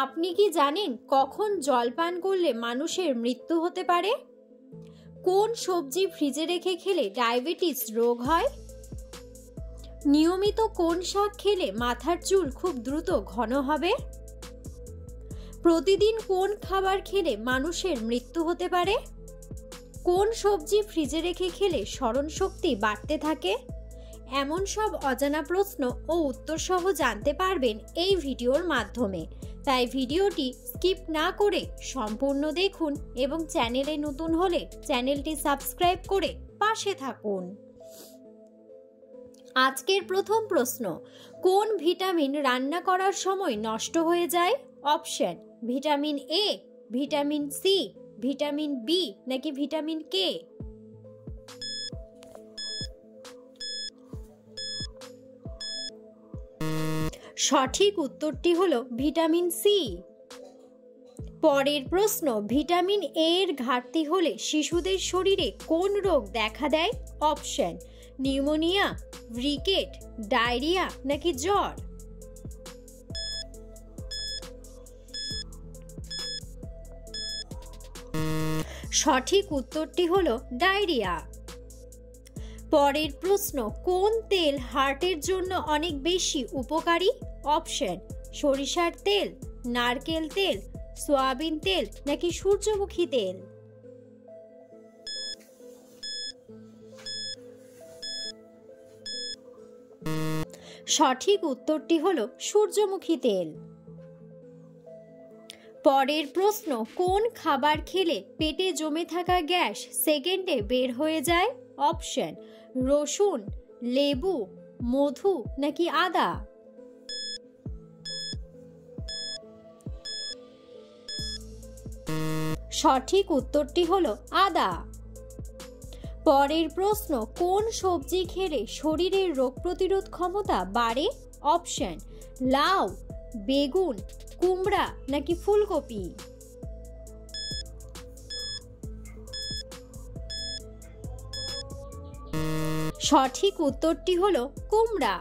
আপনি কি জানেন কখন জল পান করলে মানুষের মৃত্যু হতে পারে? কোন সবজি ফ্রিজে রেখে খেলে ডায়াবেটিস রোগ হয়? নিয়মিত কোন শাক খেলে মাথার চুল খুব দ্রুত ঘন হবে? প্রতিদিন কোন খাবার খেলে মানুষের মৃত্যু হতে পারে? কোন সবজি ফ্রিজে রেখে খেলে স্মরণ শক্তি বাড়তে থাকে? এমন সব অজানা প্রশ্ন ও উত্তর সহ জানতে পারবেন এই ভিডিওর মাধ্যমে। তাই ভিডিওটি স্কিপ না করে সম্পূর্ণ দেখুন এবং চ্যানেলে নতুন হলে চ্যানেলটি সাবস্ক্রাইব করে পাশে থাকুন। আজকের প্রথম প্রশ্ন, কোন ভিটামিন রান্না করার সময় নষ্ট হয়ে যায়? Option: vitamin A, vitamin C, vitamin B নাকি ভিটামিন কে? সঠিক উত্তরটি হলো ভিটামিন সি। পরের প্রশ্ন, ভিটামিন এ এর ঘাটতি হলে শিশুদের শরীরে কোন রোগ দেখা দেয়? অপশন: নিউমোনিয়া, রিকেট, ডায়রিয়া নাকি জ্বর? সঠিক উত্তরটি হলো ডায়রিয়া। পরের প্রশ্ন, কোন তেল হার্টের জন্য অনেক বেশি উপকারী? অপশন: সরিষার তেল, নারকেল তেল, সয়াবিন তেল নাকি সূর্যমুখী তেল? সঠিক উত্তরটি হলো সূর্যমুখী তেল। পরের প্রশ্ন, কোন খাবার খেলে পেটে জমে থাকা গ্যাস সেকেন্ডে বের হয়ে যায়? অপশন: রসুন, লেবু, মধু নাকি আদা? সঠিক উত্তরটি হলো আদা। পরের প্রশ্ন, কোন সবজি খেলে শরীরের রোগ প্রতিরোধ ক্ষমতা বাড়ে? অপশন: লাউ, বেগুন, কুমড়া নাকি ফুলকপি? সঠিক উত্তরটি হলো কুমড়া।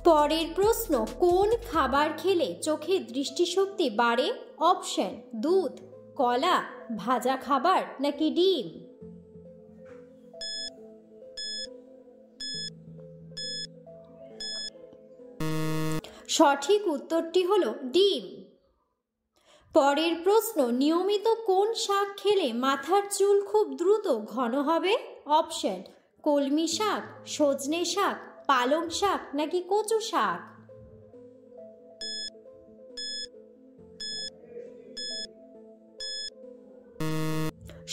পরের প্রশ্ন, কোন খাবার খেলে চোখের দৃষ্টিশক্তি বাড়ে? অপশন: দুধ, কলা, ভাজা খাবার নাকি ডিম? সঠিক উত্তরটি হলো ডিম। পরের প্রশ্ন, নিয়মিত কোন শাক খেলে মাথার চুল খুব দ্রুত ঘন হবে? অপশন: কলমি শাক, সজনে শাক, পালং শাক নাকি কচু শাক?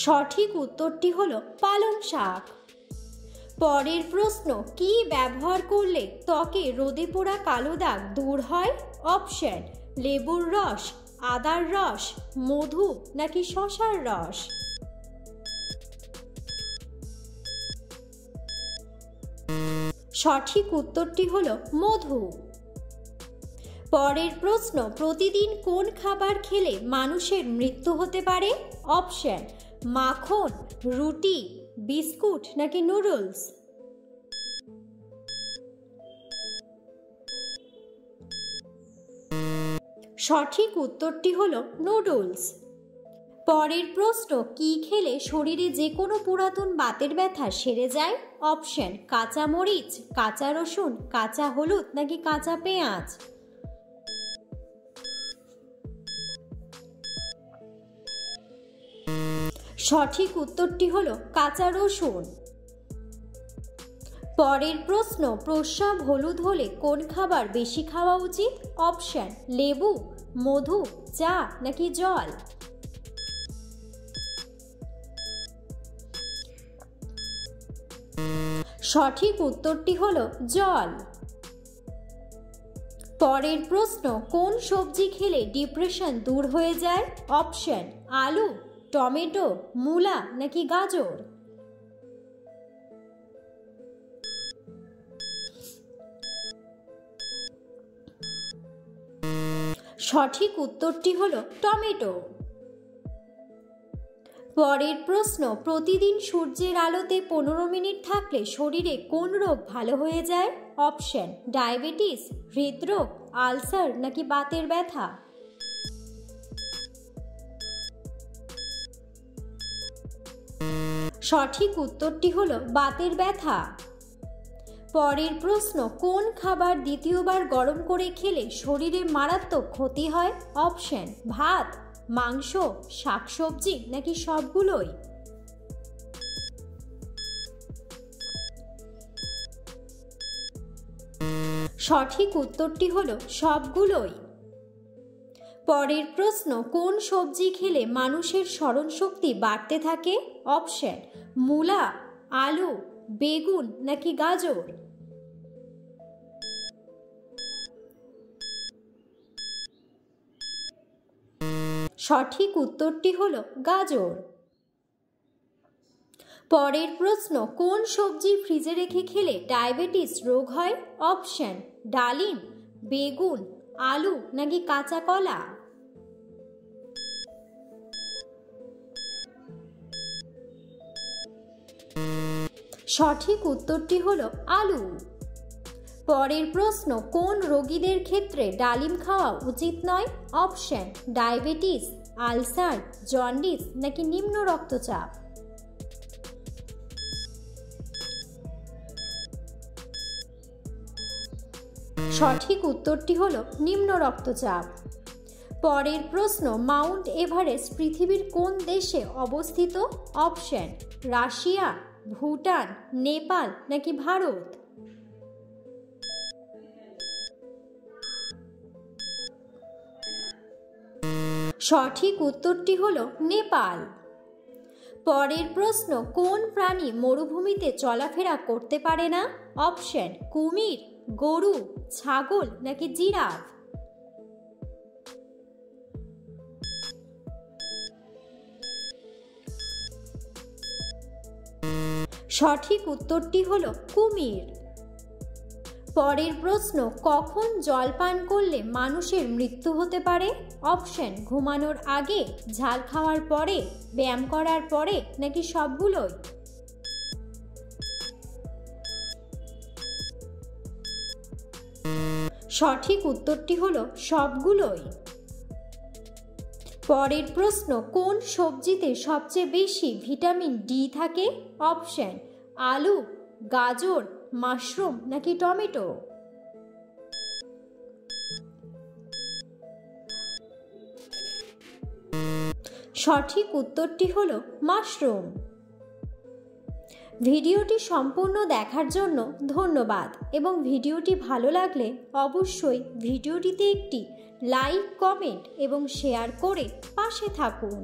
সঠিক উত্তরটি হলো পালং শাক। পরের প্রশ্ন, কি ব্যবহার করলে ত্বকে রোদে পোড়া কালো দাগ দূর হয়? অপশন: লেবুর রস, আদার রস, মধু নাকি শসার রস? সঠিক উত্তরটি হলো মধু। পরের প্রশ্ন, প্রতিদিন কোন খাবার খেলে মানুষের মৃত্যু হতে পারে? অপশন: মাখন, রুটি, বিস্কুট নাকি নুডলস? সঠিক উত্তরটি হলো নুডলস। পরের প্রশ্ন, কি খেলে শরীরে যে কোনো পুরাতন বাতের ব্যথা সেরে যায়? অপশন: কাঁচা মরিচ, কাঁচা রসুন, কাঁচা হলুদ নাকি কাঁচা পেঁয়াজ? সঠিক উত্তরটি হলো কাঁচা রসুন। পরের প্রশ্ন, প্রস্রাব হলুদ হলে কোন খাবার বেশি খাওয়া উচিত? অপশন: লেবু, মধু, চা নাকি জল? সঠিক উত্তরটি হলো জল। পরের প্রশ্ন, কোন সবজি খেলে ডিপ্রেশন দূর হয়ে যায়? অপশন: আলু, টমেটো, মূলা নাকি গাজর? সঠিক উত্তরটি হলো টমেটো। পরের প্রশ্ন, প্রতিদিন সূর্যের আলোতে 15 মিনিট থাকলে শরীরে কোন রোগ ভালো হয়ে যায়? অপশন, ডায়াবেটিস, হৃদরোগ, আলসার নাকি বাতের ব্যথা? সঠিক উত্তরটি হলো বাতের ব্যথা। পরের প্রশ্ন, কোন খাবার দ্বিতীয়বার গরম করে খেলে শরীরে মারাত্মক ক্ষতি হয়? অপশন, ভাত, মাংস, শাকসবজি নাকি সবগুলোই? সঠিক উত্তরটি হলো সবগুলোই। পরের প্রশ্ন, কোন সবজি খেলে মানুষের স্মরণশক্তি বাড়তে থাকে? অপশন, মূলা, আলু, বেগুন নাকি গাজর? সঠিক উত্তরটি হলো গাজর। পরের প্রশ্ন, কোন সবজি ফ্রিজে রেখে খেলে ডায়াবেটিস রোগ হয়? অপশন, ডালিম, বেগুন, আলু নাকি কাঁচা কলা? সঠিক উত্তরটি হলো আলু। পরের প্রশ্ন, কোন রোগীদের ক্ষেত্রে ডালিম খাওয়া উচিত নয়? অপশন, ডায়াবেটিস, আলসার, জন্ডিস নাকি নিম্ন রক্তচাপ? সঠিক উত্তরটি হলো নিম্ন রক্তচাপ। পরের প্রশ্ন, মাউন্ট এভারেস্ট পৃথিবীর কোন দেশে অবস্থিত? অপশন, রাশিয়া, ভুটান, নেপাল নাকি ভারত? সঠিক উত্তরটি হলো নেপাল। পরের প্রশ্ন, কোন প্রাণী মরুভূমিতে চলাফেরা করতে পারে না? অপশন, কুমির, গরু, ছাগল নাকি জিরাফ? সঠিক উত্তরটি হলো কুমির। পরের প্রশ্ন, কখন জল পান করলে মানুষের মৃত্যু হতে পারে? অপশন, ঘুমানোর আগে, ঝাল খাওয়ার পরে, ব্যায়াম করার পরে নাকি সবগুলোই? সঠিক উত্তরটি হলো সবগুলোই। পরের প্রশ্ন, কোন সবজিতে সবচেয়ে বেশি ভিটামিন ডি থাকে? অপশন, আলু, গাজর, মাশরুম নাকি টমেটো? সঠিক উত্তরটি হলো মাশরুম। ভিডিওটি সম্পূর্ণ দেখার জন্য ধন্যবাদ এবং ভিডিওটি ভালো লাগলে অবশ্যই ভিডিওটিতে একটি লাইক, কমেন্ট এবং শেয়ার করে পাশে থাকুন।